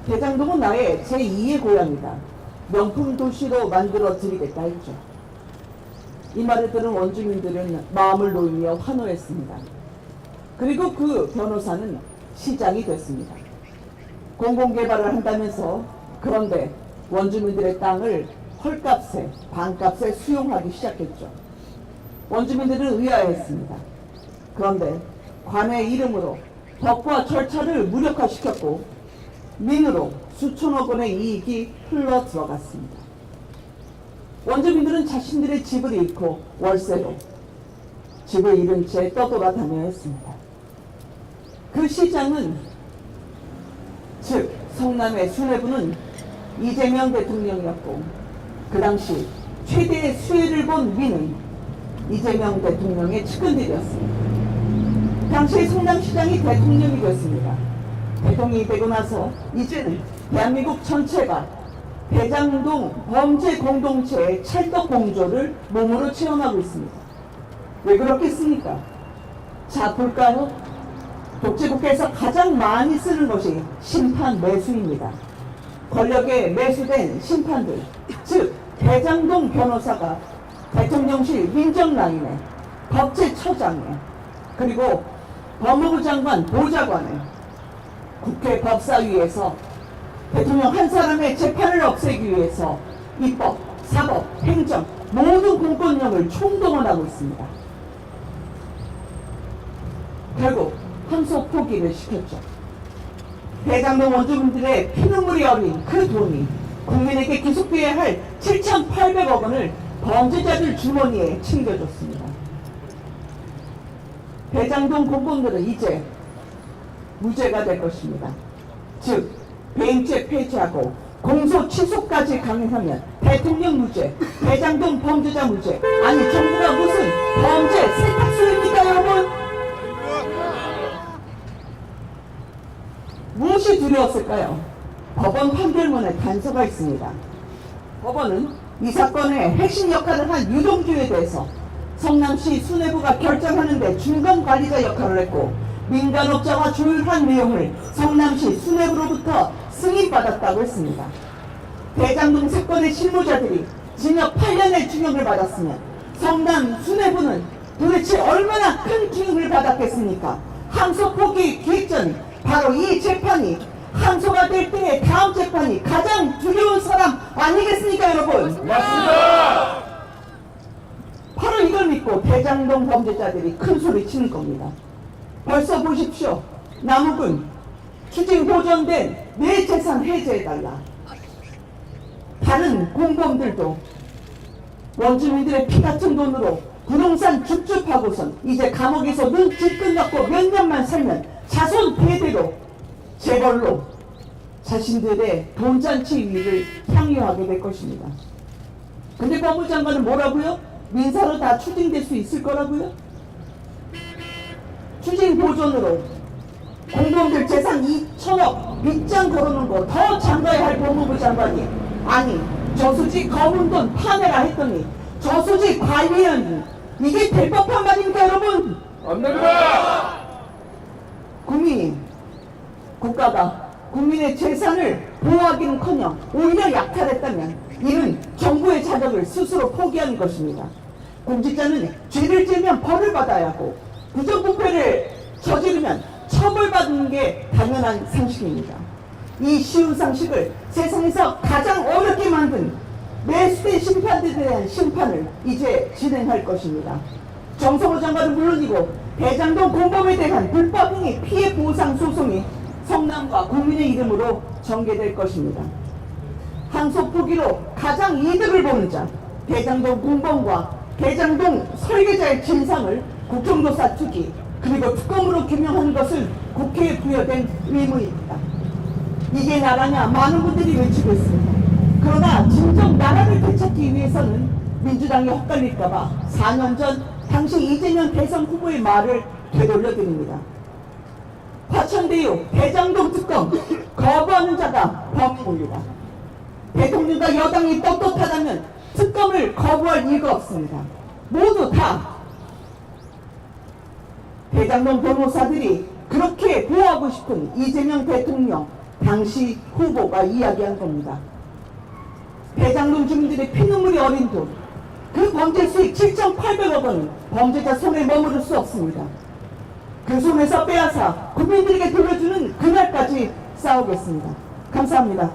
대장동은 나의 제2의 고향이다. 명품 도시로 만들어 드리겠다 했죠. 이 말을 들은 원주민들은 마음을 놓이며 환호했습니다. 그리고 그 변호사는 시장이 됐습니다. 공공개발을 한다면서 그런데 원주민들의 땅을 헐값에 반값에 수용하기 시작했죠. 원주민들은 의아해했습니다. 그런데 관의 이름으로 법과 절차를 무력화시켰고 민으로 수천억 원의 이익이 흘러 들어갔습니다. 원주민들은 자신들의 집을 잃고 월세로 집을 잃은 채 떠돌아다녀야 했습니다. 그 시장은, 즉 성남의 수뇌부는 이재명 대통령이었고 그 당시 최대의 수혜를 본 민은 이재명 대통령의 측근들이었습니다. 당시 성남시장이 대통령이 됐습니다. 대통령이 되고 나서 이제는 대한민국 전체가 대장동 범죄 공동체의 찰떡 공조를 몸으로 체험하고 있습니다. 왜 그렇겠습니까? 자, 볼까요? 독재국가에서 가장 많이 쓰는 것이 심판 매수입니다. 권력에 매수된 심판들, 즉 대장동 변호사가 대통령실 민정라인에, 법제처장에, 그리고 법무부 장관 보좌관에, 국회 법사위에서 대통령 한 사람의 재판을 없애기 위해서 입법, 사법, 행정 모든 공권력을 총동원하고 있습니다. 결국 항소 포기를 시켰죠. 대장동 원주민들의 피눈물이 어린 그 돈이 국민에게 기속돼야 할 7,800억 원을 범죄자들 주머니에 챙겨줬습니다. 대장동 공범들은 이제 무죄가 될 것입니다. 즉 배임죄 폐지하고 공소 취소까지 강행하면 대통령 무죄, 대장동 범죄자 무죄, 아니 정부가 무슨 범죄 세탁소입니까 여러분? 무엇이 두려웠을까요? 법원 판결문에 단서가 있습니다. 법원은 이 사건의 핵심 역할을 한 유동규에 대해서 성남시 수뇌부가 결정하는데 중간 관리자 역할을 했고 민간업자와 조율한 내용을 성남시 수뇌부로부터 승인받았다고 했습니다. 대장동 사건의 실무자들이 징역 8년의 중형을 받았으면 성남 수뇌부는 도대체 얼마나 큰 중형을 받았겠습니까? 항소 포기 기획전, 바로 이 재판이 항소가 될 때의 다음 재판이 가장 두려운 사람 아니겠습니까 여러분? 맞습니다. 바로 이걸 믿고 대장동 범죄자들이 큰 소리 치는 겁니다. 벌써 보십시오. 남욱은 추징 보전된 내 재산 해제해달라. 다른 공범들도 원주민들의 피 같은 돈으로 부동산 줍줍하고선 이제 감옥에서 눈집 끝났고 몇 년만 살면 자손 대대로 재벌로 자신들의 돈잔치 위를 향유하게 될 것입니다. 근데 법무장관은 뭐라고요? 민사로 다 추징될 수 있을 거라고요? 추징 보존으로 공무원들 재산 2천억 밑장 걸어놓은 거 더 장가야 할 법무부 장관이 아니 저수지 검은 돈 파내라 했더니 저수지 관리위원이 이게 될 법한 말입니까 여러분? 안 됩니다. 국민이 국가가 국민의 재산을 보호하기는커녕 오히려 약탈했다면 이는 정부의 자격을 스스로 포기하는 것입니다. 공직자는 죄를 지으면 벌을 받아야 하고 부정부패를 저지르면 처벌받는 게 당연한 상식입니다. 이 쉬운 상식을 세상에서 가장 어렵게 만든 매수된 심판들에 대한 심판을 이제 진행할 것입니다. 정성호 장관은 물론이고 대장동 공범에 대한 불법행위 피해 보상 소송이 성남과 국민의 이름으로 전개될 것입니다. 항소 포기로 가장 이득을 보는 자, 대장동 공범과 대장동 설계자의 진상을 국정조사 투기 그리고 특검으로 규명하는 것은 국회에 부여된 의무입니다. 이게 나라냐 많은 분들이 외치고 있습니다. 그러나 진정 나라를 되찾기 위해서는 민주당이 헛갈릴까봐 4년 전 당시 이재명 대선 후보의 말을 되돌려드립니다. 화천대유 대장동 특검 거부하는 자가 범인입니다. 대통령과 여당이 떳떳하다면 특검을 거부할 이유가 없습니다. 모두 다 대장동 변호사들이 그렇게 보호하고 싶은 이재명 대통령 당시 후보가 이야기한 겁니다. 대장동 주민들의 피눈물이 어린 돈, 그 범죄 수익 7,800억 원은 범죄자 손에 머무를 수 없습니다. 그 손에서 빼앗아 국민들에게 돌려주는 그날까지 싸우겠습니다. 감사합니다.